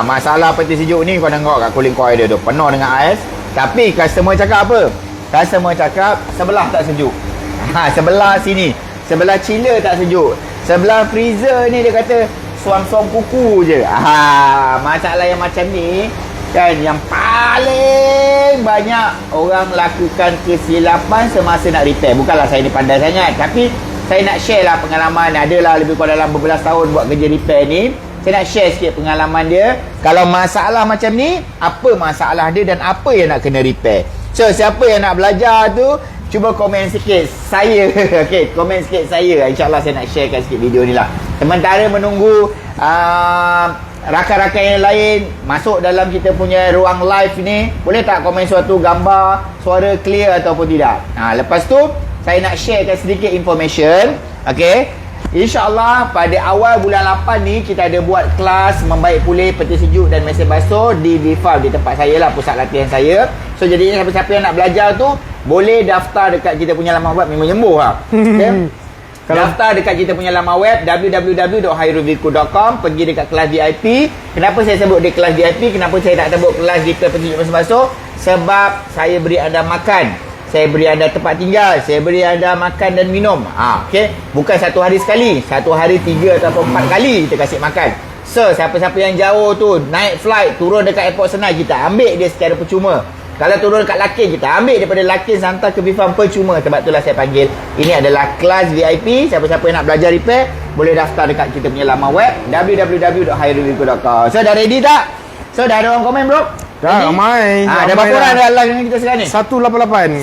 Masalah peti sejuk ni kau tengok kat cooling coil dia tu penuh dengan ais. Tapi customer cakap apa? Customer cakap sebelah tak sejuk. Sebelah sini, sebelah chiller tak sejuk. Sebelah freezer ni dia kata suam-suam kuku je. Masalah yang macam ni kan yang paling banyak orang lakukan kesilapan semasa nak repair. Bukanlah saya ni pandai sangat, tapi saya nak share lah pengalaman. Adalah lebih kurang dalam beberapa tahun buat kerja repair ni. Saya nak share sikit pengalaman dia. Kalau masalah macam ni, apa masalah dia dan apa yang nak kena repair. So siapa yang nak belajar tu, cuba komen sikit saya. Okay, komen sikit saya. InsyaAllah saya nak sharekan sikit video ni lah. Sementara menunggu rakan-rakan yang lain masuk dalam kita punya ruang live ni, boleh tak komen suatu gambar, suara clear ataupun tidak. Lepas tu saya nak sharekan sedikit information. Okay, InsyaAllah pada awal bulan 8 ni kita ada buat kelas membaik pulih peti sejuk dan mesin basuh di Bifal, di tempat saya lah, pusat latihan saya. So jadinya siapa-siapa yang nak belajar tu boleh daftar dekat kita punya laman web. Memang nyembuh lah. Okay? Daftar dekat kita punya laman web www.hairulviku.com. Pergi dekat kelas VIP. Kenapa saya sebut dia kelas VIP? Kenapa saya tak sebut kelas repair peti sejuk mesin basuh? Sebab saya beri anda makan, saya beri anda tempat tinggal, saya beri anda makan dan minum. Okay? Bukan satu hari sekali, satu hari 3 atau 4 kali kita kasih makan. So siapa-siapa yang jauh tu naik flight, turun dekat airport Senai, kita ambil dia secara percuma. Kalau turun dekat Lakin, kita ambil daripada Lakin hantar ke Bifam percuma. Sebab itulah saya panggil ini adalah kelas VIP. Siapa-siapa yang nak belajar repair boleh daftar dekat kita punya laman web www.hairulviku.com. So dah ready tak? So dah ada orang komen bro? Dah ramai. Ada berapa orang ada live dengan kita sekarang ni? 188.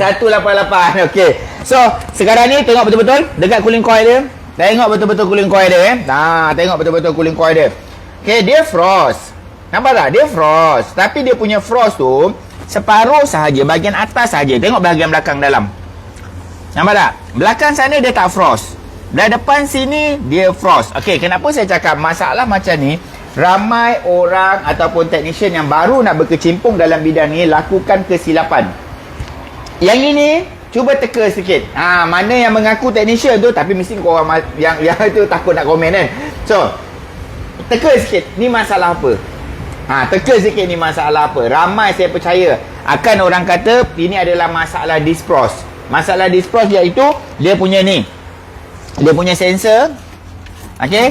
188. Okey. So sekarang ni tengok betul-betul dekat cooling coil dia. Tengok betul-betul cooling coil dia tengok betul-betul cooling coil dia. Okey, dia frost. Nampak tak? Dia frost. Tapi dia punya frost tu separuh sahaja, bahagian atas sahaja. Tengok bahagian belakang dalam. Nampak tak? Belakang sana dia tak frost. Dan depan sini dia frost. Okey, kenapa saya cakap masalah macam ni? Ramai orang ataupun technician yang baru nak berkecimpung dalam bidang ni lakukan kesilapan. Yang ini cuba teka sikit. Mana yang mengaku technician tu tapi mesti korang yang tu takut nak komen kan. So, teka sikit ni masalah apa? Teka sikit ni masalah apa. Ramai saya percaya akan orang kata ini adalah masalah disfrost. Masalah disfrost iaitu dia punya ni, dia punya sensor. Okey,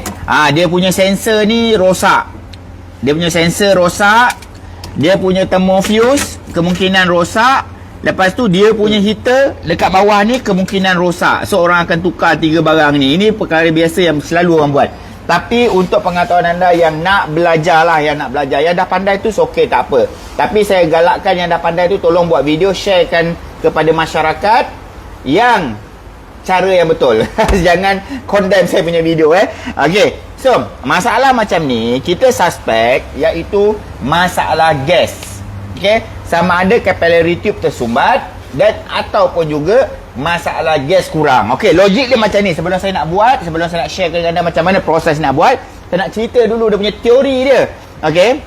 dia punya sensor ni rosak. Dia punya sensor rosak. Dia punya thermofuse kemungkinan rosak. Lepas tu dia punya heater dekat bawah ni kemungkinan rosak. So orang akan tukar 3 barang ni. Ini perkara biasa yang selalu orang buat. Tapi untuk pengetahuan anda yang nak belajar lah, yang nak belajar, yang dah pandai tu okey, tak apa. Tapi saya galakkan yang dah pandai tu tolong buat video, sharekan kepada masyarakat yang cara yang betul. Jangan condemn saya punya video Okey. So, masalah macam ni kita suspek iaitu masalah gas. Okey, sama ada capillary tube tersumbat dan ataupun juga masalah gas kurang. Okey, logik dia macam ni. Sebelum saya nak buat, sebelum saya nak share kepada anda macam mana proses nak buat, saya nak cerita dulu dia punya teori dia. Okey.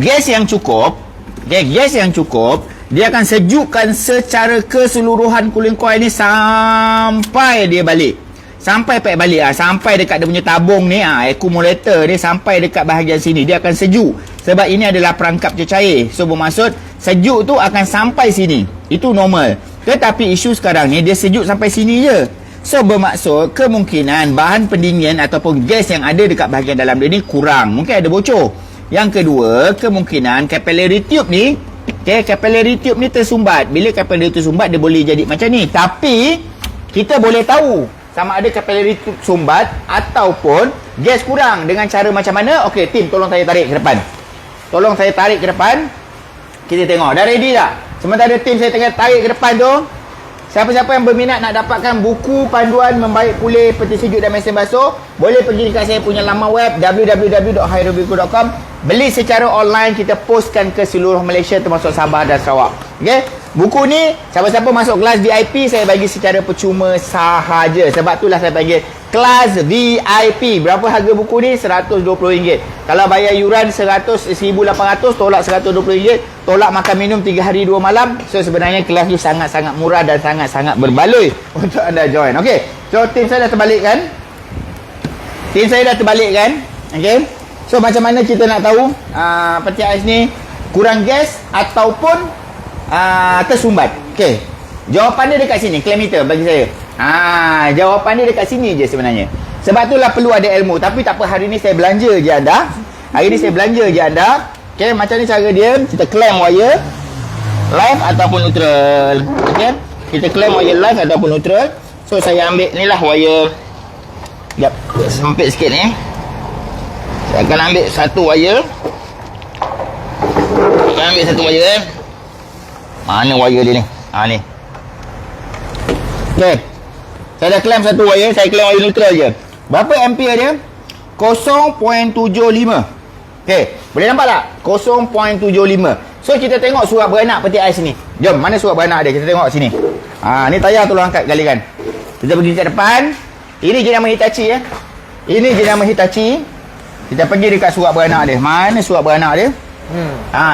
Gas yang cukup, gas yang cukup, dia akan sejukkan secara keseluruhan cooling coil ni sampai dia balik. Sampai pack balik sampai dekat dia punya tabung ni accumulator dia, sampai dekat bahagian sini dia akan sejuk. Sebab ini adalah perangkap cecair. So bermaksud sejuk tu akan sampai sini. Itu normal. Tetapi isu sekarang ni dia sejuk sampai sini je. So bermaksud kemungkinan bahan pendingin ataupun gas yang ada dekat bahagian dalam dia ni kurang. Mungkin ada bocor. Yang kedua, kemungkinan capillary tube ni, capillary tube ni tersumbat. Bila capillary tersumbat dia boleh jadi macam ni. Tapi kita boleh tahu sama ada capillary tube sumbat ataupun gas kurang dengan cara macam mana. Okey, tim tolong saya tarik ke depan. Tolong saya tarik ke depan. Kita tengok dah ready tak? Sementara tim saya tengah tarik ke depan tu, siapa-siapa yang berminat nak dapatkan buku panduan membaik pulih peti sejuk dan mesin basuh, boleh pergi dekat saya punya laman web www.hairulviku.com. Beli secara online, kita postkan ke seluruh Malaysia termasuk Sabah dan Sarawak. Okey? Buku ni siapa-siapa masuk kelas VIP saya bagi secara percuma sahaja. Sebab itulah saya panggil kelas VIP. Berapa harga buku ni? RM120. Kalau bayar yuran RM100,800, tolak RM120, tolak makan minum 3 hari 2 malam. So sebenarnya kelas ni sangat-sangat murah dan sangat-sangat berbaloi untuk anda join. Okey. So tim saya dah terbalik kan? Tim saya dah terbalik kan? Okey. So macam mana kita nak tahu peti ais ni kurang gas ataupun tersumbat? Okey. Jawapan dia dekat sini, klaim meter bagi saya. Jawapan dia dekat sini je sebenarnya. Sebab itulah perlu ada ilmu. Tapi tak apa, hari ni saya belanja je anda. Hari ni saya belanja je anda. Okey, macam ni cara dia. Kita klaim wire live ataupun neutral. Okey. Kita klaim wire live ataupun neutral. So saya ambil ni lah wire. Sekejap, sempit sikit ni. Saya akan ambil satu wire. Saya ambil satu wire. Mana wire dia ni? Ni. Okey. Saya dah klaim satu wire, saya klaim wire neutral je. Berapa ampere dia? 0.75. Okey, boleh nampak tak? 0.75. So kita tengok surat beranak peti ais ni. Jom, mana surat beranak dia? Kita tengok sini. Ni tayar tolong angkat galikan. Kita pergi ke depan. Ini jenama Hitachi ya. Ini jenama Hitachi. Kita pergi dekat surat beranak dia. Mana surat beranak dia?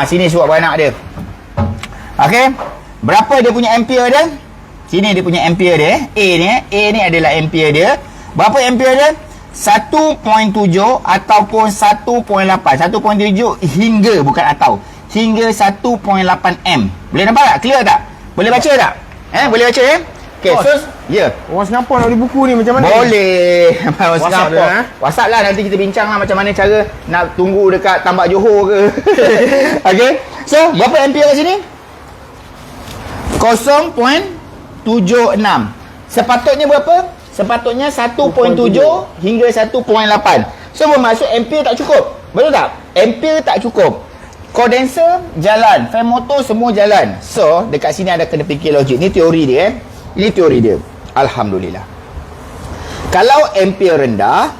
Sini surat beranak dia. Okey. Berapa dia punya ampere dia? Sini dia punya ampere dia. A ni adalah ampere dia. Berapa ampere dia? 1.7 ataupun 1.8. 1.7 hingga, bukan atau. Hingga 1.8 M. Boleh nampak tak? Clear tak? Boleh baca tak? Boleh baca ya? Okey, so ya. Orang Singapura nak beli buku ni macam mana? Boleh. Orang WhatsApp Singapura. dia, WhatsApp lah, nanti kita bincang lah macam mana cara nak tunggu dekat Tambak Johor ke. Okey. So, berapa ampere kat sini? 0.76. Sepatutnya berapa? Sepatutnya 1.7 hingga 1.8. So bermaksud ampere tak cukup. Betul tak? Ampere tak cukup. Kondenser jalan, fan motor semua jalan. So dekat sini ada kena fikir logik. Ni teori dia Ini teori dia. Alhamdulillah. Kalau ampere rendah,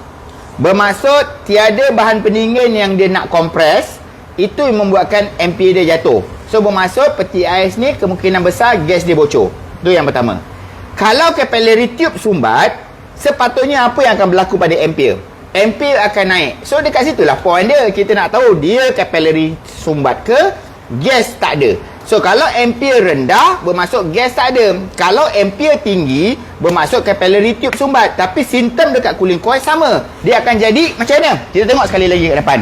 bermaksud tiada bahan pendingin yang dia nak kompres, itu yang membuatkan ampere dia jatuh. So bermaksud peti ais ni kemungkinan besar gas dia bocor. Itu yang pertama. Kalau capillary tube sumbat, sepatutnya apa yang akan berlaku pada ampere? Ampere akan naik. So dekat situlah point dia. Kita nak tahu dia capillary sumbat ke, gas tak ada. So kalau ampere rendah, bermaksud gas tak ada. Kalau ampere tinggi, bermaksud capillary tube sumbat. Tapi simptom dekat cooling coil sama. Dia akan jadi macam mana? Kita tengok sekali lagi kat depan.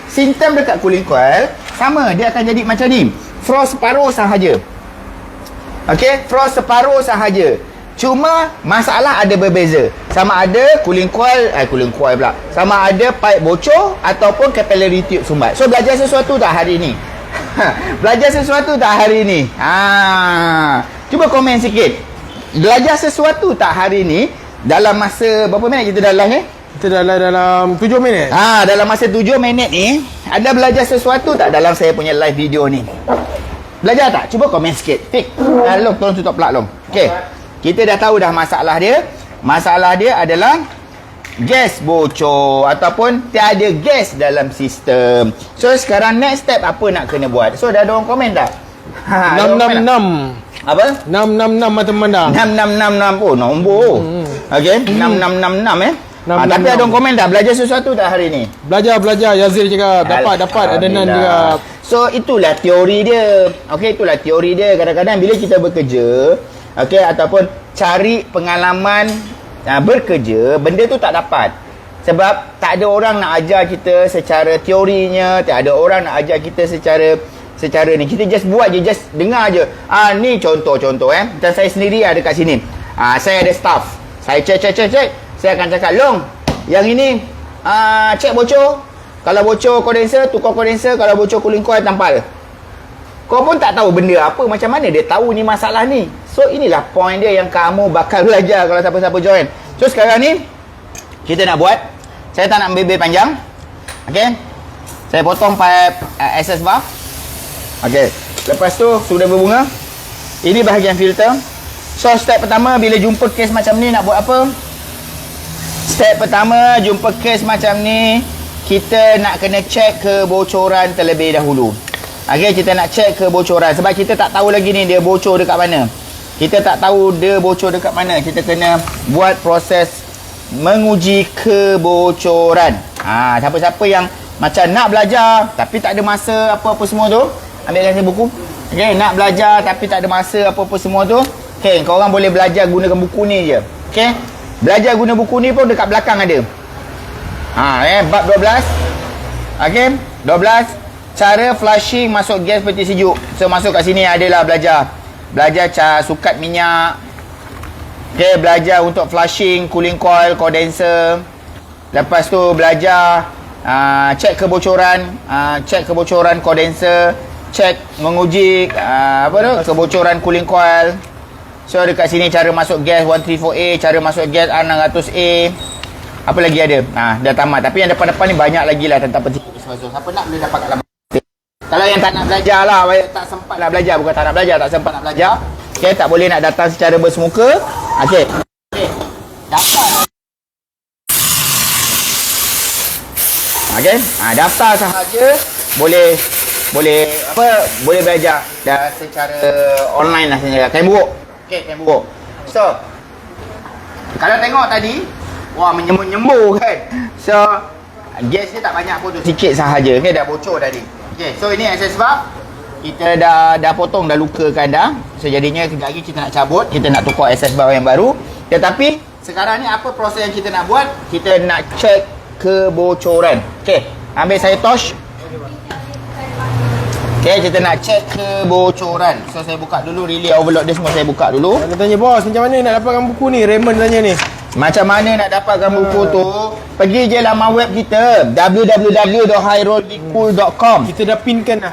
Simptom dekat cooling coil sama. Dia akan jadi macam ni. Frost separuh sahaja. Okey, frost separuh sahaja. Cuma masalah ada berbeza. Sama ada cooling coil pula. Sama ada pipe bocor ataupun capillary tube sumbat. So belajar sesuatu tak hari ni? Belajar sesuatu tak hari ni? Cuba komen sikit. Belajar sesuatu tak hari ni? Dalam masa berapa minit kita dalam ni? Kita dalam 7 minit. Dalam masa 7 minit ni, ada belajar sesuatu tak dalam saya punya live video ni? Belajar tak? Cuba komen sikit. Fik. Long, tolong tutup pelak long. Okey. Kita dah tahu dah masalah dia. Masalah dia adalah gas bocor ataupun tiada gas dalam sistem. So sekarang next step apa nak kena buat? So dah ada orang komen tak? 666. Apa? 666 mata memandang. 6666. Oh, nombor. Okey, 6666 tapi ada orang komen tak? Belajar sesuatu tak hari ni? Belajar. Yazir cakap dapat adenan juga. So itulah teori dia. Okey, itulah teori dia. Kadang-kadang bila kita bekerja, okey, ataupun cari pengalaman bekerja, benda tu tak dapat. Sebab tak ada orang nak ajar kita secara teorinya, tak ada orang nak ajar kita secara ni. Kita just buat je, just dengar je. Ni contoh-contoh Dan saya sendiri ada kat sini. Saya ada staff. Saya check. Saya akan cakap, Long, yang ini cek bocor. Kalau bocor kondenser, tukar kondenser. Kalau bocor cooling coil, tampal. Kau pun tak tahu benda apa, macam mana dia tahu ni masalah ni. So inilah point dia yang kamu bakal belajar kalau siapa-siapa join. So sekarang ni kita nak buat. Saya tak nak ambil panjang. Okey. Saya potong pipe access valve. Okey. Lepas tu sudah berbunga. Ini bahagian filter. So step pertama bila jumpa kes macam ni nak buat apa? Step pertama jumpa kes macam ni, kita nak kena check kebocoran terlebih dahulu. Okey, kita nak check kebocoran sebab kita tak tahu lagi ni dia bocor dekat mana. Kita tak tahu dia bocor dekat mana. Kita kena buat proses menguji kebocoran. Siapa-siapa yang macam nak belajar tapi tak ada masa apa-apa semua tu, ambilkan saya buku. Okey, nak belajar tapi tak ada masa apa-apa semua tu. Okey, korang boleh belajar gunakan buku ni je. Okey. Belajar guna buku ni pun dekat belakang ada. Bab 12 Okey, 12. Cara flushing masuk gas peti sejuk. So masuk kat sini adalah belajar sukat minyak. Okey, belajar untuk flushing cooling coil, condenser. Lepas tu belajar cek kebocoran condenser, cek menguji kebocoran cooling coil. So dekat sini cara masuk gas 134A, cara masuk gas R600A. Apa lagi ada? Dah tamat. Tapi yang depan-depan ni banyak lagi lah tentang peti sejuk. Siapa nak boleh dapat kat dalam. Kalau yang tak nak belajar lah, tak sempat nak belajar, bukan tak nak belajar, tak sempat nak belajar. Okay, tak boleh nak datang secara bersemuka. Okay. Daftar. Okay. Daftar sahaja boleh belajar dah secara online lah sebenarnya. Kain buruk. Okay, kain buruk. So, kalau tengok tadi, wah menyembur-nyembur kan. So, gas dia tak banyak pun tu, sikit sahaja. Okay, dah bocor tadi. Okay, so ini access valve. Kita dah potong, dah lukakan dah. So jadinya kejap lagi kita nak cabut, kita nak tukar access valve yang baru. Tetapi sekarang ni apa proses yang kita nak buat? Kita nak cek kebocoran. Okay, ambil saya torch. Okay, kita nak cek kebocoran. So saya buka dulu relay overload dia semua, saya buka dulu. Dia tanya bos, macam mana nak dapatkan buku ni? Raymond tanya ni. Macam mana nak dapatkan buku tu? Pergi je laman web kita, www.highrollbcool.com. Kita dah pinkan dah.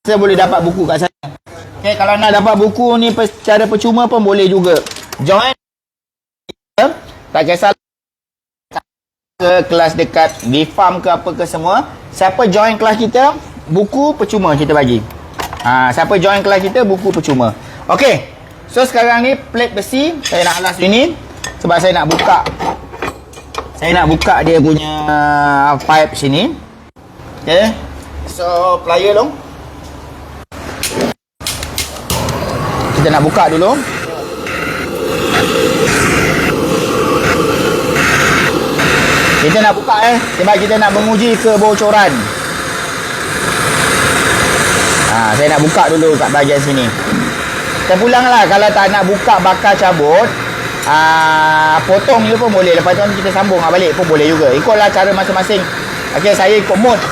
Saya boleh dapat buku kat sana. Okay, kalau nak dapat buku ni secara percuma pun boleh juga. Join, tak kisah ke kelas dekat Bifarm ke apa ke semua. Siapa join kelas kita, buku percuma kita bagi. Siapa join kelas kita, buku percuma. Okay, so sekarang ni plate besi saya nak alas sini sebab saya nak buka. Saya nak buka dia punya pipe sini. Okay, so plier dong. Kita nak buka dulu. Kita nak buka sebab kita nak menguji kebocoran. Saya nak buka dulu kat bahagian sini. Terpulanglah kalau tak nak buka bakar cabut. Potong je pun boleh. Lepas tu kita sambung balik pun boleh juga. Ikutlah cara masing-masing. Okey, saya ikut mood.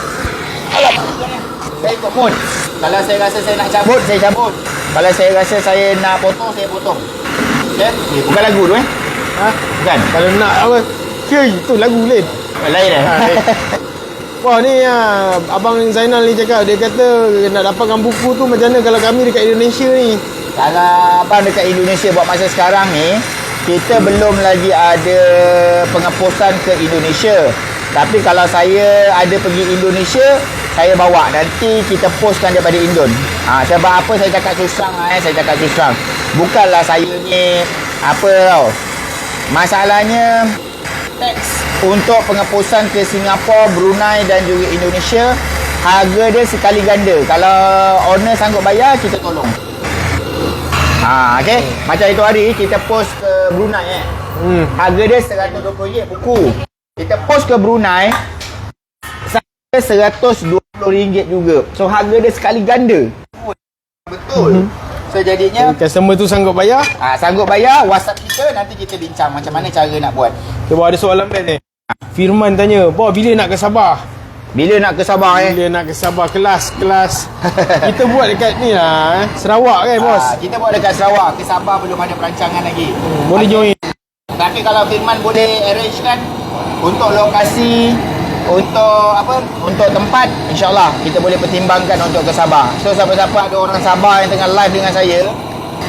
Saya ikut mood. Kalau saya rasa saya nak cabut, saya cabut. Kalau saya rasa saya nak potong, saya potong. Okey, bukan lagu tu bukan. Kalau nak apa? Itu lagu lain. Lain Wah ni Abang Zainal ni cakap, dia kata nak dapatkan buku tu macam mana kalau kami dekat Indonesia ni. Kalau abang dekat Indonesia buat masa sekarang ni, kita belum lagi ada pengeposan ke Indonesia. Tapi kalau saya ada pergi Indonesia, saya bawa. Nanti kita postkan daripada Indon. Sebab apa saya cakap susang saya cakap susang. Bukanlah saya ni apa tau. Masalahnya teks untuk pengeposan ke Singapura, Brunei dan juga Indonesia, harga dia sekali ganda. Kalau owner sanggup bayar, kita tolong. Okay. Macam itu hari kita post ke Brunei harga dia RM120 buku. Kita post ke Brunei RM120 juga. So harga dia sekali ganda. Betul. So jadinya customer tu sanggup bayar. Sanggup bayar, WhatsApp kita, nanti kita bincang macam mana cara nak buat. Cuba ada soalan best ni. Firman tanya, "Bos, bila nak ke Sabah?" Bila nak ke Sabah Bila nak ke Sabah kelas. Kita buat dekat ni lah Sarawak kan bos? Kita buat dekat Sarawak. Ke Sabah belum ada perancangan lagi. Boleh join. Tapi kalau Firman boleh arrange kan untuk lokasi, untuk tempat, insyaAllah kita boleh pertimbangkan untuk ke Sabah. So siapa-siapa ada orang Sabah yang tengah live dengan saya,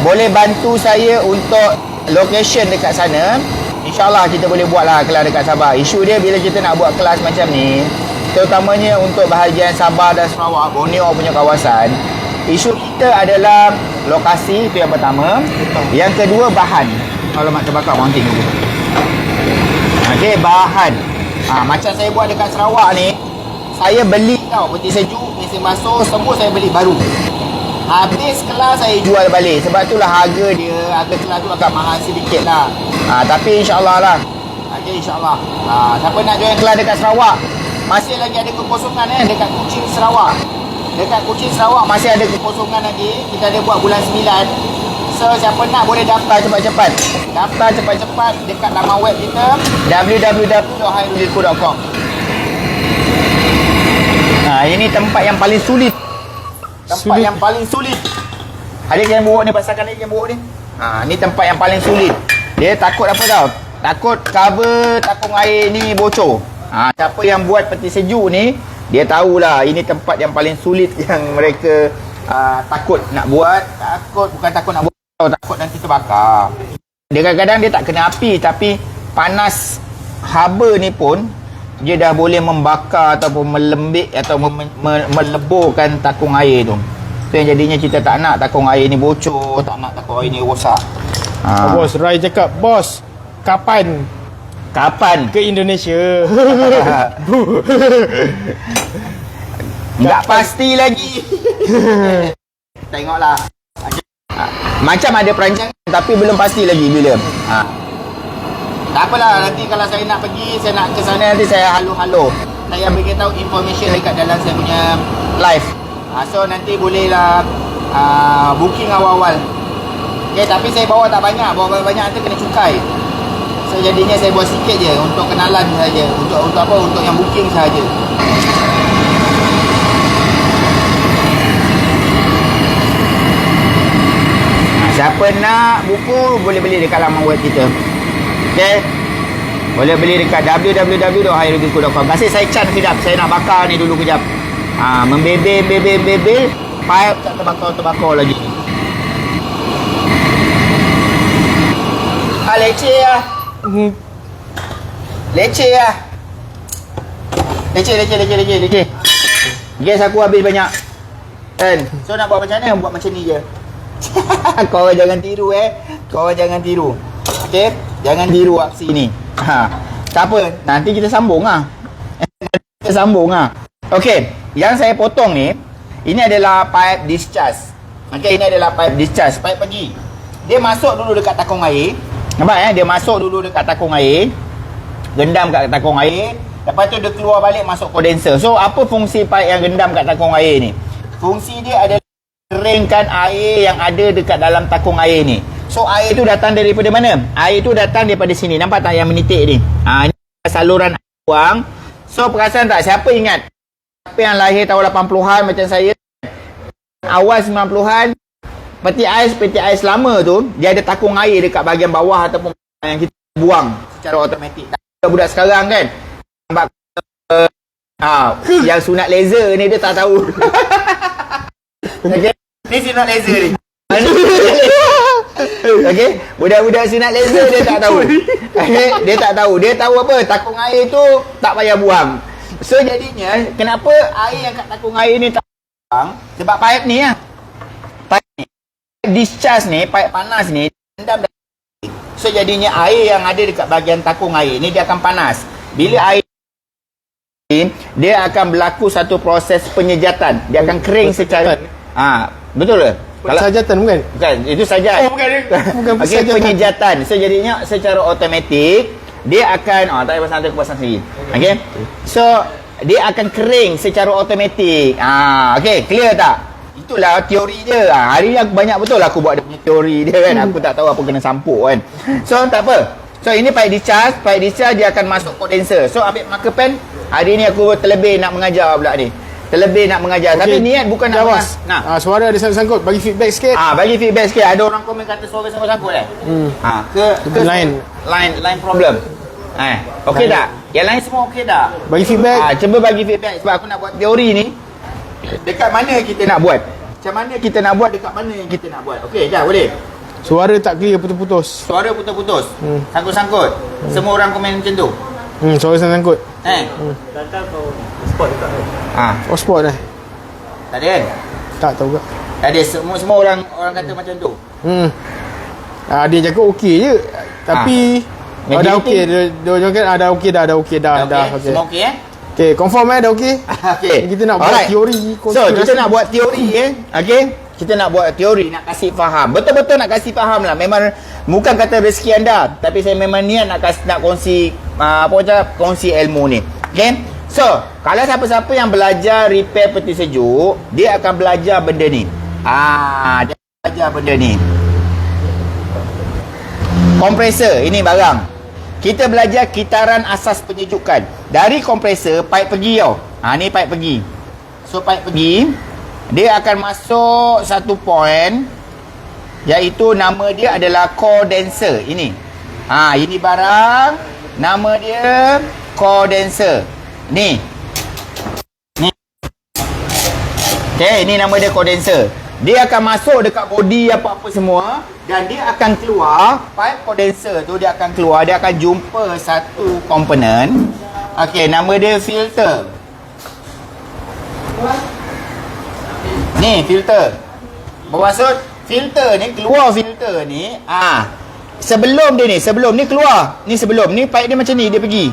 boleh bantu saya untuk location dekat sana. InsyaAllah kita boleh buat lah kelas dekat Sabah. Isu dia bila kita nak buat kelas macam ni, terutamanya untuk bahagian Sabah dan Sarawak, Borneo punya kawasan, isu kita adalah lokasi, itu yang pertama. Yang kedua, bahan. Kalau mak terbakar mounting dulu. Okey, bahan. Macam saya buat dekat Sarawak ni, saya beli tau, peti sejuk, mesin basuh, semua saya beli baru. Habis kelas saya jual balik. Sebab itulah harga kelas tu agak mahal sedikit lah. Tapi insyaAllah lah. Okay, insyaAllah. Siapa nak join kelas dekat Sarawak, masih lagi ada kekosongan dekat Kuching Sarawak. Dekat Kuching Sarawak masih ada kekosongan lagi. Kita ada buat bulan 9. So siapa nak boleh daftar cepat-cepat. Daftar cepat-cepat dekat laman web kita, www.highrollbcool.com. Ini tempat yang paling sulit. Tempat Sulit. yang paling sulit. Ada yang buruk ni, pasangkan ni yang buruk ni. Ni tempat yang paling sulit. Dia takut apa tau? Takut cover takung air ni bocor. Siapa yang buat peti sejuk ni, dia tahulah ini tempat yang paling sulit yang mereka takut nak buat. Bukan takut nak buat, takut nanti terbakar. Dia kadang-kadang dia tak kena api, tapi panas haba ni pun dia dah boleh membakar ataupun melembik atau meleburkan takung air tu. Tu yang jadinya kita tak nak takung air ni bocor, tak nak takung air ni rosak. Bos Rai cakap, bos, kapan Kapan? ke Indonesia? Tak pasti lagi. Tengoklah. Macam ada perancangan tapi belum pasti lagi bila. Tak apalah, nanti kalau saya nak pergi, saya nak ke sana, nanti saya halo-halo. Saya beritahu information dekat dalam saya punya live. So nanti bolehlah booking awal-awal. Okay, tapi saya bawa tak banyak. Bawa banyak nanti kena cukai. So jadinya saya buat sikit je untuk kenalan saja. Untuk apa? Untuk yang booking saja. Siapa nak buku boleh beli dekat laman web kita. Okay, boleh beli dekat www.hairudinku.com. Kasih saya cat kejap. Saya nak bakar ni dulu kejap. Membebel pipe tak terbakar lagi. Leceh lah. Leceh. Gas aku habis banyak. Kan? So nak buat macam mana? Buat macam ni je. Kau jangan tiru Kau jangan tiru. Okey? Jangan tiru aksi ni. Tak apa, nanti kita sambung lah. Okey, yang saya potong ni, ini adalah pipe discharge. Okey, ini adalah pipe discharge, pipe pergi. Dia masuk dulu dekat takung air. Nampak dia masuk dulu dekat takung air. Gendam kat takung air. Lepas tu dia keluar balik masuk kondenser. So apa fungsi pipe yang gendam kat takung air ni? Fungsi dia adalah keringkan air yang ada dekat dalam takung air ni. So air tu datang daripada mana? Air tu datang daripada sini. Nampak tak yang menitik ni? Ini saluran air buang. So perasan tak, siapa ingat? Siapa yang lahir tahun 80-an macam saya, awal 90-an, peti ais lama tu, dia ada takung air dekat bahagian bawah ataupun yang kita buang secara automatik. Budak sekarang kan, nampak yang sunat laser ni dia tak tahu. Okay? Ni sunat laser ni. Okey, budak-budak sunat laser dia tak tahu. Dia tak tahu. Dia tahu apa? Takung air tu tak payah buang. So jadinya kenapa air yang kat takung air ni tak buang? Sebab pipe ni lah. Pipe ni. Discharge ni, pipe panas ni endam. So jadinya air yang ada dekat bahagian takung air ni dia akan panas. Bila air ni, dia akan berlaku satu proses penyejatan. Dia akan kering secara betul ke? Kalau sajatan bukan? Bukan, itu sajat. Oh, bukan Okey, penyejatan. So jadinya secara automatik dia akan tak payah pasang tu pasang sendiri. Okey. So dia akan kering secara automatik. Okey, clear tak? Itulah teori dia. Hari ni aku banyak betul aku buat dia punya teori dia kan. Aku tak tahu apa kena sampuk kan. So tak apa. So ini pipe discharge dia akan masuk kondenser. So ambil marker pen. Hari ni aku terlebih nak mengajar pula ni. Tapi niat bukan nak bos. Suara ada sangkut, bagi feedback sikit. Bagi feedback sikit. Ada orang komen kata suara sangkut ke line problem. Okey tak? Yang lain semua okey tak? Bagi feedback. Cuba bagi feedback sebab aku nak buat teori ni. Dekat mana kita nak buat? Macam mana kita nak buat, dekat mana yang kita nak buat? Okey, dah boleh. Suara tak clear, putus-putus. Suara putus-putus. Sangkut-sangkut. Semua orang komen macam tu. Suara sangkut. Datang kau spot dekat tu. Oh, spot dah. Tak ada kan? Tak tahu tak. Tak ada, semua orang kata macam tu. Dia cakap okey je. Tapi dah okey. Dia cakap dah okey dah. Semua okey Okey, confirm dah okey. Okey. Kita nak buat teori. So, kita nak buat teori okey. Kita nak buat teori, nak kasih faham. Betul-betul nak kasih faham lah. Memang bukan kata rezeki anda, tapi saya memang niat nak kongsi kongsi ilmu ni. Okey. So, kalau siapa-siapa yang belajar repair peti sejuk, dia akan belajar benda ni. Dia belajar benda ni. Kompresor, ini barang. Kita belajar kitaran asas penyejukan. Dari kompresor, pipe pergi tau. Ni pipe pergi. So pipe pergi, dia akan masuk satu point, iaitu nama dia adalah condenser. Ini ini barang, nama dia condenser. Ni okay, ini nama dia condenser. Dia akan masuk dekat body apa-apa semua, dan dia akan keluar. Pipe condenser tu dia akan keluar, dia akan jumpa satu komponen. Okey, nama dia filter. Ni filter. Bermaksud filter ni, keluar filter ni, sebelum ni keluar. Ni sebelum ni pipe dia macam ni, dia pergi.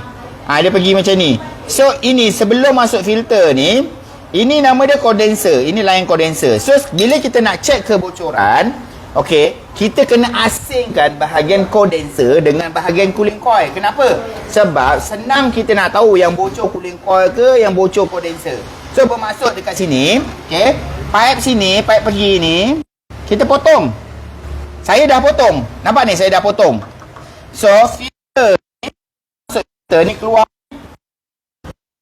Dia pergi macam ni. So ini sebelum masuk filter ni, ini nama dia condenser. Ini line condenser. So bila kita nak check kebocoran, okey, kita kena asingkan bahagian condenser dengan bahagian cooling coil. Kenapa? Sebab senang kita nak tahu yang bocor cooling coil ke yang bocor condenser. So bermaksud dekat sini, okey, pipe sini, pipe pergi ni, kita potong. Saya dah potong. Nampak ni, saya dah potong. So filter ni, masuk filter ni keluar.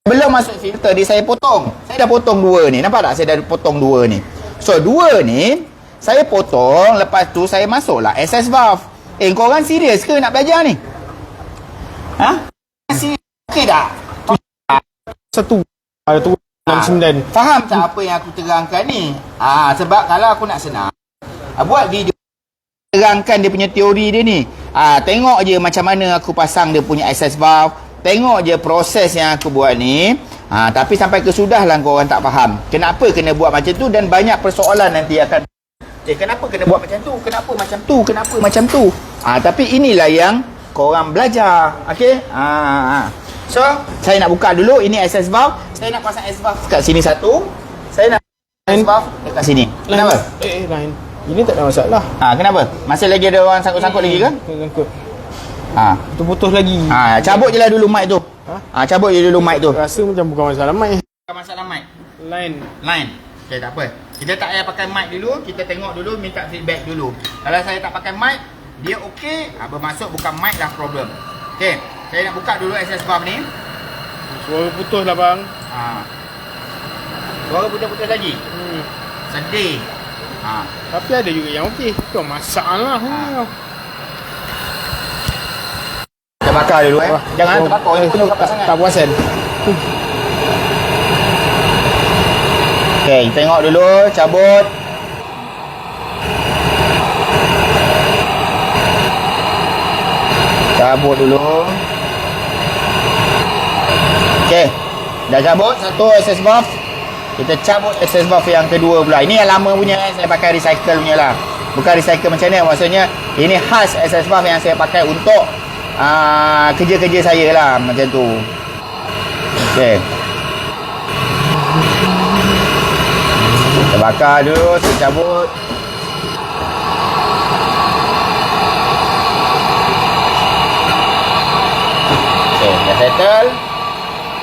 Belum masuk filter dia saya potong. Saya dah potong dua ni. Nampak tak? Saya dah potong dua ni. So dua ni saya potong, lepas tu saya masuklah SS valve. Korang serius ke nak belajar ni? Serius okey tak? Satu. Ada tu 69. Faham tak apa yang aku terangkan ni? Sebab kalau aku nak senang, buat video terangkan dia punya teori dia ni. Tengok je macam mana aku pasang dia punya SS valve. Tengok je proses yang aku buat ni. Tapi sampai kesudah lah korang tak faham kenapa kena buat macam tu, dan banyak persoalan nanti akan kenapa kena buat macam tu, kenapa macam tu, kenapa macam tu. Tapi inilah yang korang belajar. Okey. So saya nak buka dulu. Ini SS valve. Saya nak pasang SS valve kat sini satu. Saya nak SS valve dekat sini. Kenapa? Line. Ini tak ada masalah. Kenapa? Masih lagi ada orang sangkut-sangkut lagi ke? Sangkut. Putus lagi. Cabut je lah dulu mic tu. Cabut je dulu mic tu. Rasa macam bukan masalah mic. Bukan masalah mic. Line. Okay, tak apa. Kita tak payah pakai mic dulu. Kita tengok dulu, minta feedback dulu. Kalau saya tak pakai mic, dia okey, bermaksud bukan mic dah problem. Okay, saya nak buka dulu SS valve ni. Suara putus lah bang. Suara putus-putus lagi. Sedih. Tapi ada juga yang okey. Itu masalah. Kita bakar dulu Jangan terbakar. Penuh rapat sangat. Tak puasan. Okay, tengok dulu. Cabut. Cabut dulu. Okay, dah cabut satu SS valve. Kita cabut SS valve yang kedua pula. Ini yang lama punya. Saya pakai recycle punya lah. Bukan recycle macam ni. Maksudnya ini khas SS valve yang saya pakai untuk kerja-kerja saya lah. Macam tu. Okay, kita bakar dulu. Saya cabut. Okay, dah settle.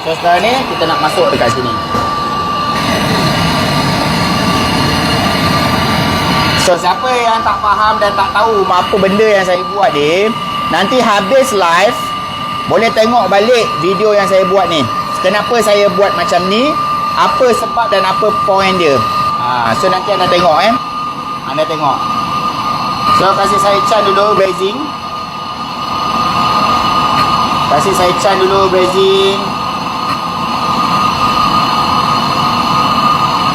So sekarang ni kita nak masuk dekat sini. So siapa yang tak faham dan tak tahu apa benda yang saya buat ni, nanti habis live boleh tengok balik video yang saya buat ni. Kenapa saya buat macam ni, apa sebab dan apa point dia. So nanti anda tengok Anda tengok. So kasih saya can dulu brazing. Kasih saya can dulu brazing.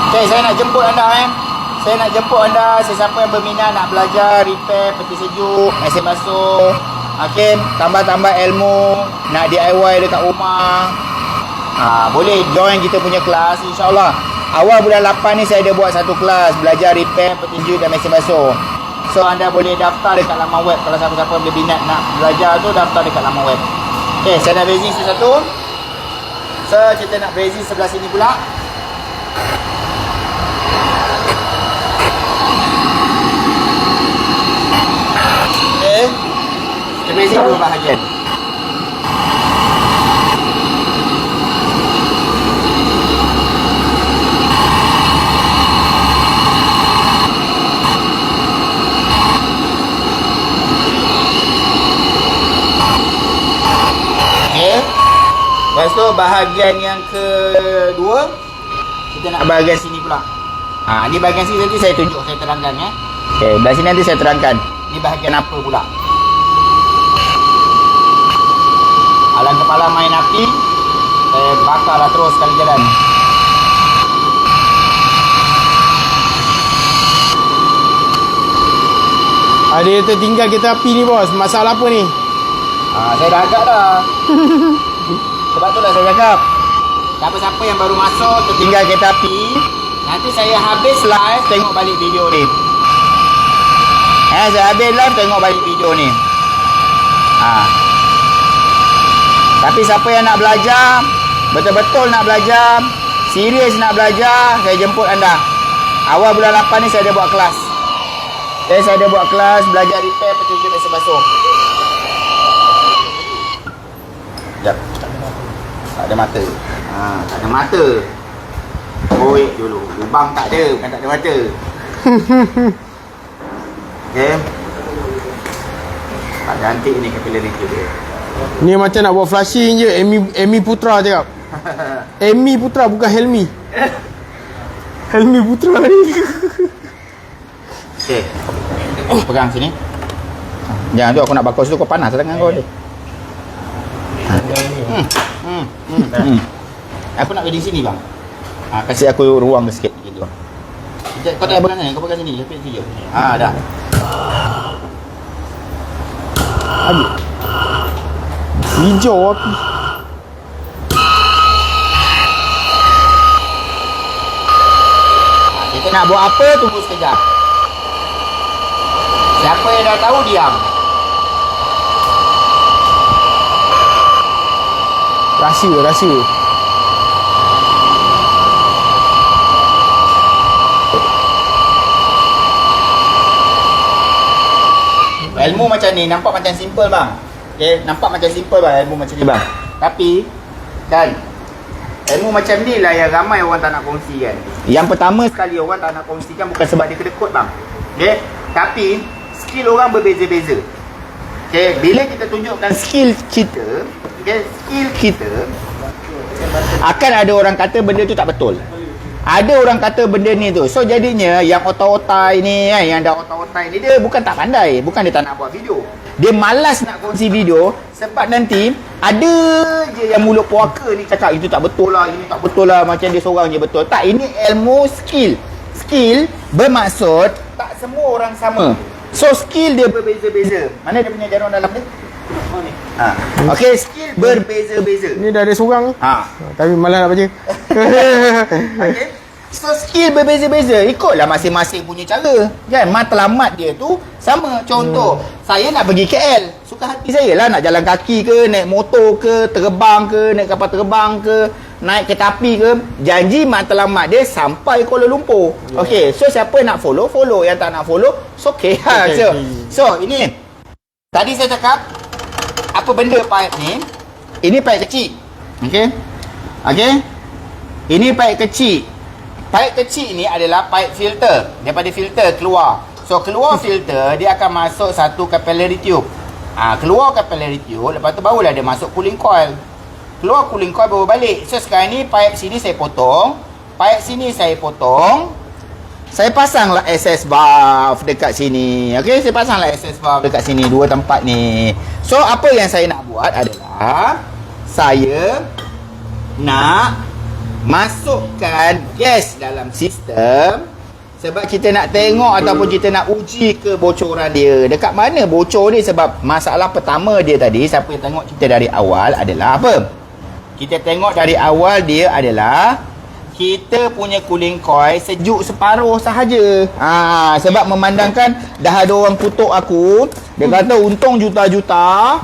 Okay, saya nak jemput anda Saya nak jemput anda. Sesiapa yang berminat nak belajar repair peti sejuk, mesin basuh, okay, tambah-tambah ilmu, nak DIY dekat rumah, boleh join kita punya kelas. InsyaAllah awal bulan 8 ni saya ada buat satu kelas belajar repair peti sejuk dan mesin basuh. So anda boleh daftar dekat laman web. Kalau siapa-siapa berminat nak belajar tu, daftar dekat laman web. Okay, saya nak brazing satu. So kita nak brazing sebelah sini pula. Kita brazing dua bahagian. Lepas tu bahagian yang kedua Kita nak bahagian sini pula. Ni bahagian sini nanti saya tunjuk, saya terangkan ya. Okey, belah sini nanti saya terangkan. Ni bahagian apa pula? Alang kepala main api, saya bakarlah terus sekali jalan. Dia tertinggal kereta api ni bos. Masalah apa ni? Saya dah agak dah. Sebab tu lah saya cakap. Siapa-siapa yang baru masuk tertinggal kereta api, nanti saya habis live tengok balik video ni. Saya habis live tengok balik video ni. Tapi siapa yang nak belajar, betul-betul nak belajar, serius nak belajar, saya jemput anda. Awal bulan 8 ni saya ada buat kelas. Saya ada buat kelas belajar repair petunjuk mesin basuh. Sekejap. Tak ada mata. Tak ada mata. Oi dulu. Lubang tak ada, bukan tak ada mata. Okey. Tak cantik ni capillarity dia. Ni macam nak buat flushing je. Amy Putra cakap. Amy Putra bukan Helmi. Helmi Putra ni. Okey. Pegang sini. Jangan tu aku nak bakar situ kau panas tangan kau ni. Aku nak wedding sini bang. Kasih aku ruang sikit gitu. Kau tak pegang sini, kau pegang sini, lepit sikit. Dah. Habis. Hijau api. Kita nak buat apa, tunggu sekejap. Siapa yang dah tahu, diam. Rahsia. Ilmu macam ni nampak macam simple bang. Okay, nampak macam simple bang ilmu macam ni bang. Tapi kan ilmu macam ni lah yang ramai orang tak nak kongsi kan. Yang pertama sekali orang tak nak kongsikan bukan sebab dia kedekut bang. Okay, tapi skill orang berbeza-beza. Okay, bila kita tunjukkan skill kita, okay, skill kita, akan ada orang kata benda tu tak betul. Ada orang kata benda ni tu. So jadinya yang otai-otai ni kan, yang dah otai-otai ni, dia bukan tak pandai, bukan dia tak nak buat video. Dia malas nak kongsi video sebab nanti ada je yang mulut puaka ni cakap itu tak betul lah, ini tak betul lah, macam dia seorang je betul. Tak, ini ilmu skill. Skill bermaksud tak semua orang sama. So skill dia berbeza-beza. Mana dia punya jarum dalam ni? Oh ni. Okey, skill berbeza-beza. Ni dah ada seorang. Tapi malah nak baca. Okay. So skill berbeza-beza. Ikutlah masing-masing punya cara. Kan matlamat dia tu sama. Contoh, saya nak pergi KL. Suka hati saya lah nak jalan kaki ke, naik motor ke, terbang ke, naik kapal terbang ke, naik kereta api ke. Janji matlamat dia sampai Kuala Lumpur. Okey, so siapa nak follow, follow. Yang tak nak follow, okay. So ini tadi saya cakap apa benda pipe ni? Ini pipe kecil. Okey. Ini pipe kecil. Pipe kecil ni adalah pipe filter. Daripada filter keluar. So keluar filter, dia akan masuk satu capillary tube. Keluar capillary tube, lepas tu barulah dia masuk cooling coil. Keluar cooling coil baru balik. So sekarang ni pipe sini saya potong, pipe sini saya potong. Saya pasanglah SS valve dekat sini. Okey, saya pasanglah SS valve dekat sini, dua tempat ni. So apa yang saya nak buat adalah saya nak masukkan gas dalam sistem sebab kita nak tengok ataupun kita nak uji kebocoran dia. Dekat mana bocor ni, sebab masalah pertama dia tadi, siapa yang tengok kita dari awal adalah apa? Kita tengok dari awal dia adalah kita punya cooling coil sejuk separuh sahaja. Sebab memandangkan dah ada orang kutuk aku, dia kata untung juta-juta.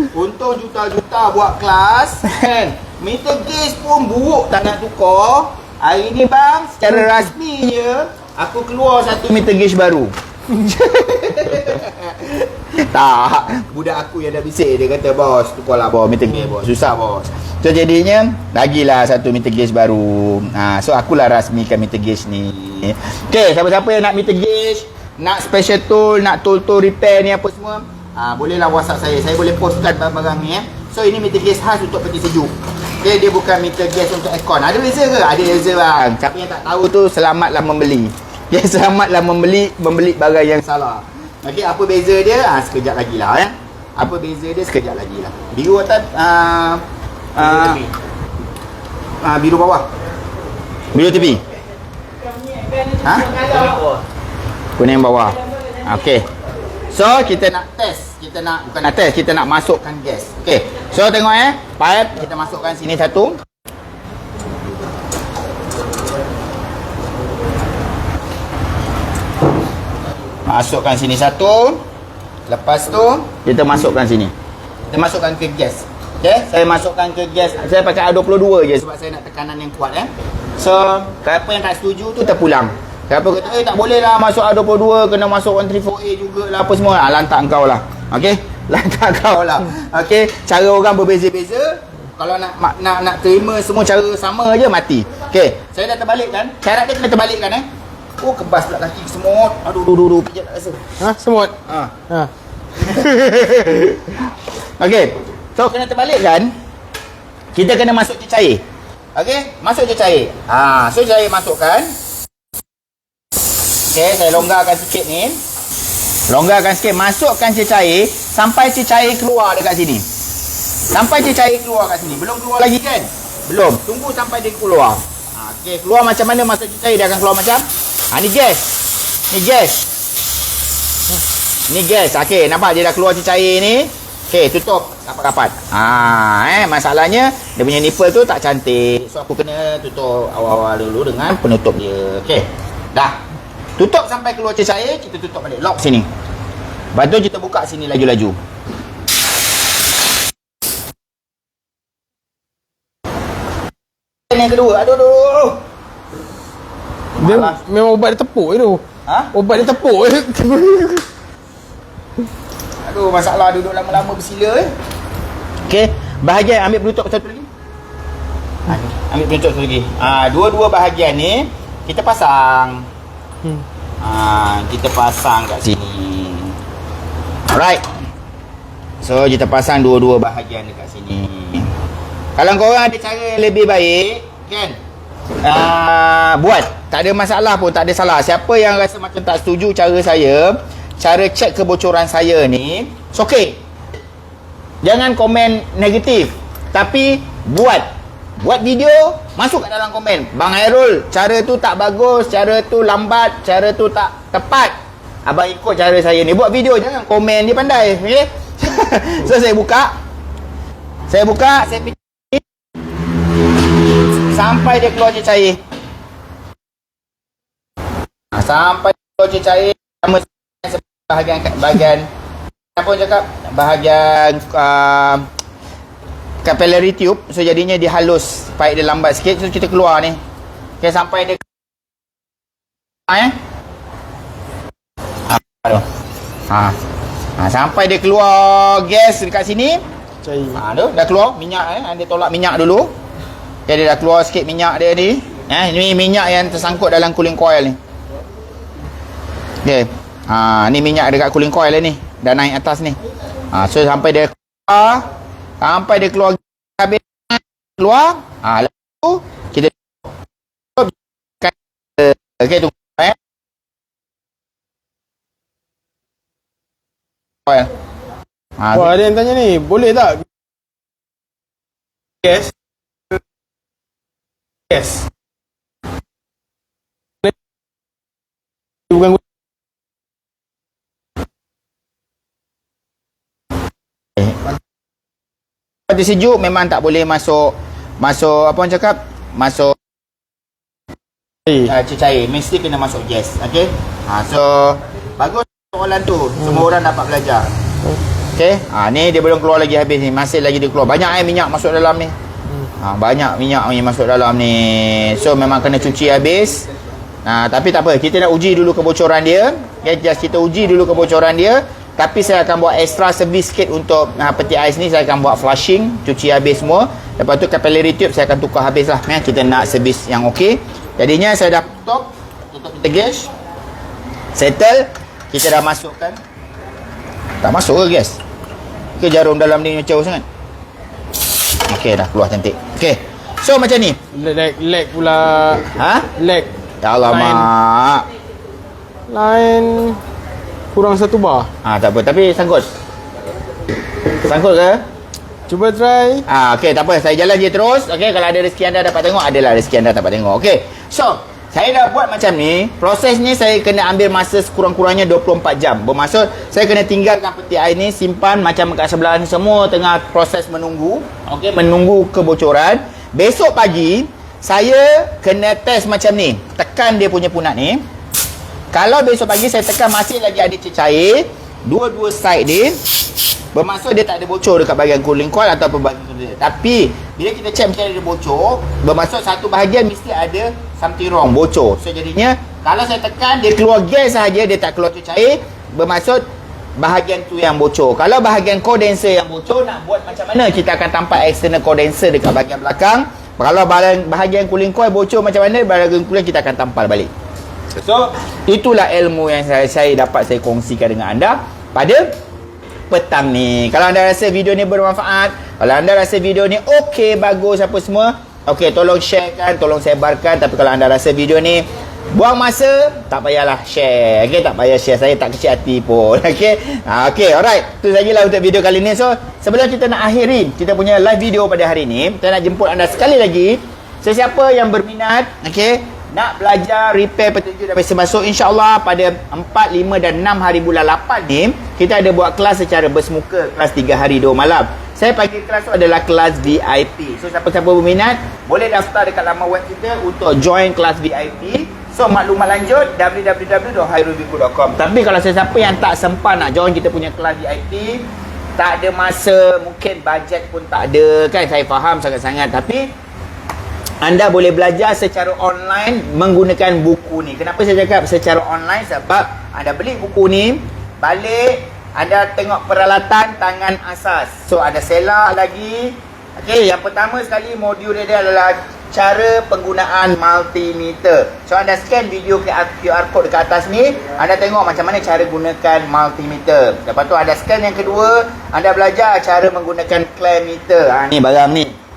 Untung juta-juta buat kelas kan. Meter gas pun buruk tak nak tukar. Hari ni bang, secara rasminya aku keluar satu meter gas baru. Tak, budak aku yang dah bisik, dia kata bos, tukarlah bos meter gas bos, susah bos. So jadinya bagilah satu meter gas baru. So akulah rasmikan meter gas ni. Okay, siapa-siapa yang nak meter gas, nak special tool, nak tool-tool repair ni apa semua, bolehlah WhatsApp saya. Saya boleh postkan barang-barang ni. So ini meter gas khas untuk peti sejuk. Okay, dia bukan meter gas untuk aircon. Ada beza ke? Ada beza bang. Siapa yang tak tahu tu, selamatlah membeli. Okay, selamatlah membeli barang yang salah. Okay, apa beza dia? Sekejap lagi lah Apa beza dia sekejap lagi lah. Biru atas, biru bawah. Biru tepi. Ha? Kuning bawah. Okey. So kita nak test. Kita nak masukkan gas. Okey. So tengok pipe kita masukkan sini satu. Masukkan sini satu. Lepas tu kita masukkan sini. Kita masukkan ke gas. Okey, saya masukkan ke gas. Saya pakai R22 je sebab saya nak tekanan yang kuat So, siapa yang tak setuju tu terpulang. Siapa kata, tak boleh lah masuk R22, kena masuk 134A jugalah apa semua. Lantak kau lah. Okey, lantak kau lah. Okey, cara orang berbeza-beza. Kalau nak terima semua cara sama je, mati. Okey, saya dah terbalikkan. Syarat dia kena terbalikkan Oh, kebas pula kaki semut. Aduh, pijat tak rasa. Semut. Okey. So kena terbalikkan. Kita kena masuk cecair. Okey, masuk cecair. So cecair masukkan. Okey, saya longgarkan sikit ni. Longgarkan sikit, masukkan cecair sampai cecair keluar dekat sini. Sampai cecair keluar kat sini. Belum keluar lagi kan? Belum. Tunggu sampai dia keluar. Okey, keluar macam mana masuk cecair dia akan keluar macam ni gas. Ni gas. Ni gas. Okey, nampak dia dah keluar cecair ni. Okey, tutup rapat-rapat. Masalahnya dia punya nipple tu tak cantik. So aku kena tutup awal-awal dulu dengan penutup dia. Okey. Dah. Tutup sampai keluar cecair, kita tutup balik. Lock sini. Lepas tu kita buka sini laju-laju. Yang kedua. Aduh. Dia memang ubat dia tepuk tu. Ubat dia tepuk. Aduh, masalah duduk lama-lama bersila Okey, bahagian ambil penutup satu lagi. Ambil penutup satu lagi. Dua-dua bahagian ni kita pasang. Kita pasang kat sini. Alright. So kita pasang dua-dua bahagian dekat sini. Kalau korang ada cara yang lebih baik, kan? Buat. Tak ada masalah pun, tak ada salah. Siapa yang rasa macam tak setuju cara saya, cara cek kebocoran saya ni, it's okay. Jangan komen negatif, tapi buat video, masuk kat dalam komen. Bang Hairul, cara tu tak bagus, cara tu lambat, cara tu tak tepat. Abang ikut cara saya ni. Buat video, jangan komen, dia pandai. Okay? So saya buka, saya fikir sampai dia keluar cecair. Sampai keluar cecair sama bahagian apa orang cakap, bahagian capillary tube. So jadinya dia halus, pipe dia lambat sikit. So kita keluar ni. Okay, sampai dia sampai dia keluar gas dekat sini. Dah keluar minyak dia tolak minyak dulu. Okay, dia dah keluar sikit minyak dia ni. Ni minyak yang tersangkut dalam cooling coil ni. Okay. Ni minyak dekat cooling coil ni. Dah naik atas ni. So sampai dia keluar habis keluar. Lalu kita okey tunggu Wah, ada yang tanya ni, boleh tak? Yes. Bukan pada sejuk memang tak boleh masuk apa orang cakap, masuk cecair, mesti kena masuk gas. Okey. So bagus soalan tu, semua orang dapat belajar. Okey. Ni dia belum keluar lagi habis ni, masih lagi dia keluar. Banyak minyak masuk dalam ni. Banyak minyak ni masuk dalam ni. So memang kena cuci habis. Tapi tak apa, kita nak uji dulu kebocoran dia. Okay, just kita uji dulu kebocoran dia. Tapi saya akan buat extra servis sikit untuk peti ais ni. Saya akan buat flushing, cuci habis semua. Lepas tu capillary tube saya akan tukar habis lah. Kita nak servis yang okey. Jadinya saya dah tutup kita gas. Settle. Kita dah masukkan. Tak masuk ke gas? Ke jarum dalam ni jauh sangat? Okey, dah keluar cantik. Okay. So macam ni. Lag pula. Ha? Lag. Alamak. Line kurang satu bar. Tak apa. Tapi sangkut. Sangkut ke? Cuba try. Okey, tak apa. Saya jalan je terus. Okey, kalau ada rezeki anda dapat tengok, adalah rezeki anda dapat tengok. Okey. So, saya dah buat macam ni. Proses ni saya kena ambil masa sekurang-kurangnya 24 jam. Bermaksud saya kena tinggalkan peti air ni, simpan macam kat sebelah ni, semua tengah proses menunggu. Okey, menunggu kebocoran. Besok pagi saya kena test macam ni. Tekan dia punya punat ni. Kalau besok pagi saya tekan masih lagi ada cecair, dua-dua side dia, bermaksud dia tak ada bocor dekat bahagian cooling coil ataupun bahagian dia. Tapi bila kita check macam ada bocor, bermaksud satu bahagian mesti ada something wrong, bocor. So jadinya kalau saya tekan dia keluar gas sahaja, dia tak keluar cecair, bermaksud bahagian tu yang bocor. Kalau bahagian condenser yang bocor, nak buat macam mana? Kita akan tampak external condenser dekat bahagian belakang. Kalau bahagian cooling coil bocor macam mana, bahagian cooling kita akan tampal balik. So itulah ilmu yang saya dapat saya kongsikan dengan anda pada petang ni. Kalau anda rasa video ni bermanfaat, kalau anda rasa video ni okey, bagus apa semua, okey, tolong sharekan, tolong sebarkan. Tapi kalau anda rasa video ni buang masa, tak payahlah share. Okey, tak payah share, saya tak kecil hati pun. Okey. Okey, alright. Itu sajalah untuk video kali ni. So, sebelum kita nak akhiri kita punya live video pada hari ni, saya nak jemput anda sekali lagi. Sesiapa yang berminat, okey, nak belajar repair petunjuk dan mesin masuk, insyaAllah pada 4, 5 dan 6 hari bulan 8 ni kita ada buat kelas secara bersemuka, kelas 3 hari 2 malam. Saya panggil kelas tu adalah kelas VIP. So siapa-siapa berminat boleh daftar dekat laman web kita untuk join kelas VIP. So maklumat lanjut www.hairulbiku.com. Tapi kalau sesiapa yang tak sempat nak join kita punya kelas VIP, tak ada masa, mungkin bajet pun tak ada kan, saya faham sangat-sangat, tapi anda boleh belajar secara online menggunakan buku ni. Kenapa saya cakap secara online? Sebab anda beli buku ni, balik anda tengok peralatan tangan asas. So ada selak lagi. Okey, yang pertama sekali modul dia adalah cara penggunaan multimeter. So anda scan video QR code dekat atas ni, anda tengok macam mana cara gunakan multimeter. Lepas tu ada scan yang kedua, anda belajar cara menggunakan clamp meter. Ni barang ni.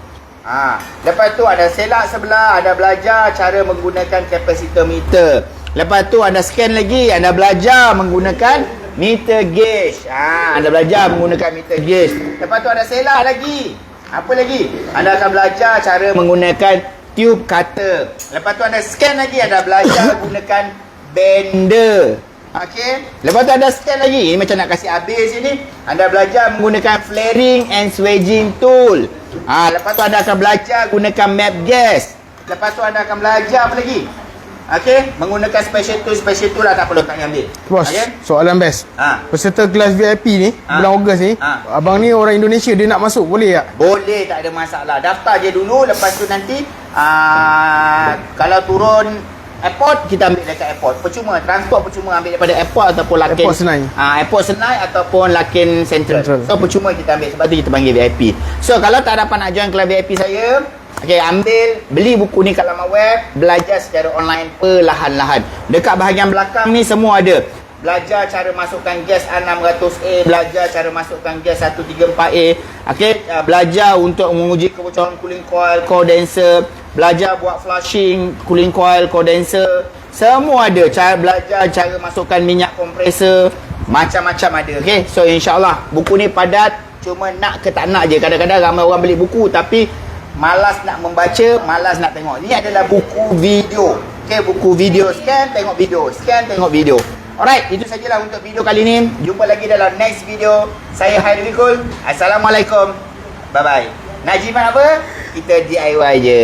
Lepas tu ada selak sebelah, anda belajar cara menggunakan capacitor meter. Lepas tu anda scan lagi, anda belajar menggunakan meter gauge. Anda belajar menggunakan meter gauge. Lepas tu ada selak lagi. Apa lagi? Anda akan belajar cara menggunakan tube cutter. Lepas tu anda scan lagi, anda belajar menggunakan bender. Okey. Lepas tu anda scan lagi. Ini macam nak kasih habis ini. Anda belajar menggunakan flaring and swaging tool. Lepas tu anda akan belajar gunakan map gas. Lepas tu anda akan belajar apa lagi? Okey, menggunakan special tool lah, tak perlu tak ambil. Bos, okay? soalan best. Peserta kelas VIP ni, bulan Ogos ni, abang ni orang Indonesia, dia nak masuk, boleh tak? Boleh, tak ada masalah. Daftar je dulu, lepas tu nanti kalau turun airport, kita ambil dekat airport. Percuma, transport percuma ambil daripada airport ataupun Lakin Airport Senai. Airport Senai ataupun Lakin Central. So percuma kita ambil, sebab tu kita panggil VIP. So kalau tak dapat nak join kelas VIP saya, okey, beli buku ni kat laman web, belajar secara online perlahan-lahan. Dekat bahagian belakang ni semua ada. Belajar cara masukkan gas A600A, belajar cara masukkan gas 134A. Okey, belajar untuk menguji kebocoran cooling coil, condenser, belajar buat flushing cooling coil, condenser. Semua ada. Belajar cara masukkan minyak kompresor, macam-macam ada. Okey, so insya-Allah buku ni padat, cuma nak ke tak nak je. Kadang-kadang ramai orang beli buku tapi malas nak membaca, malas nak tengok. Ini adalah buku video. Okey, buku video. Scan, tengok video. Scan, tengok video. Alright, itu sajalah untuk video kali ni. Jumpa lagi dalam next video. Saya Hairul Bikul. Assalamualaikum. Bye-bye. Nak jimat apa? Kita DIY je.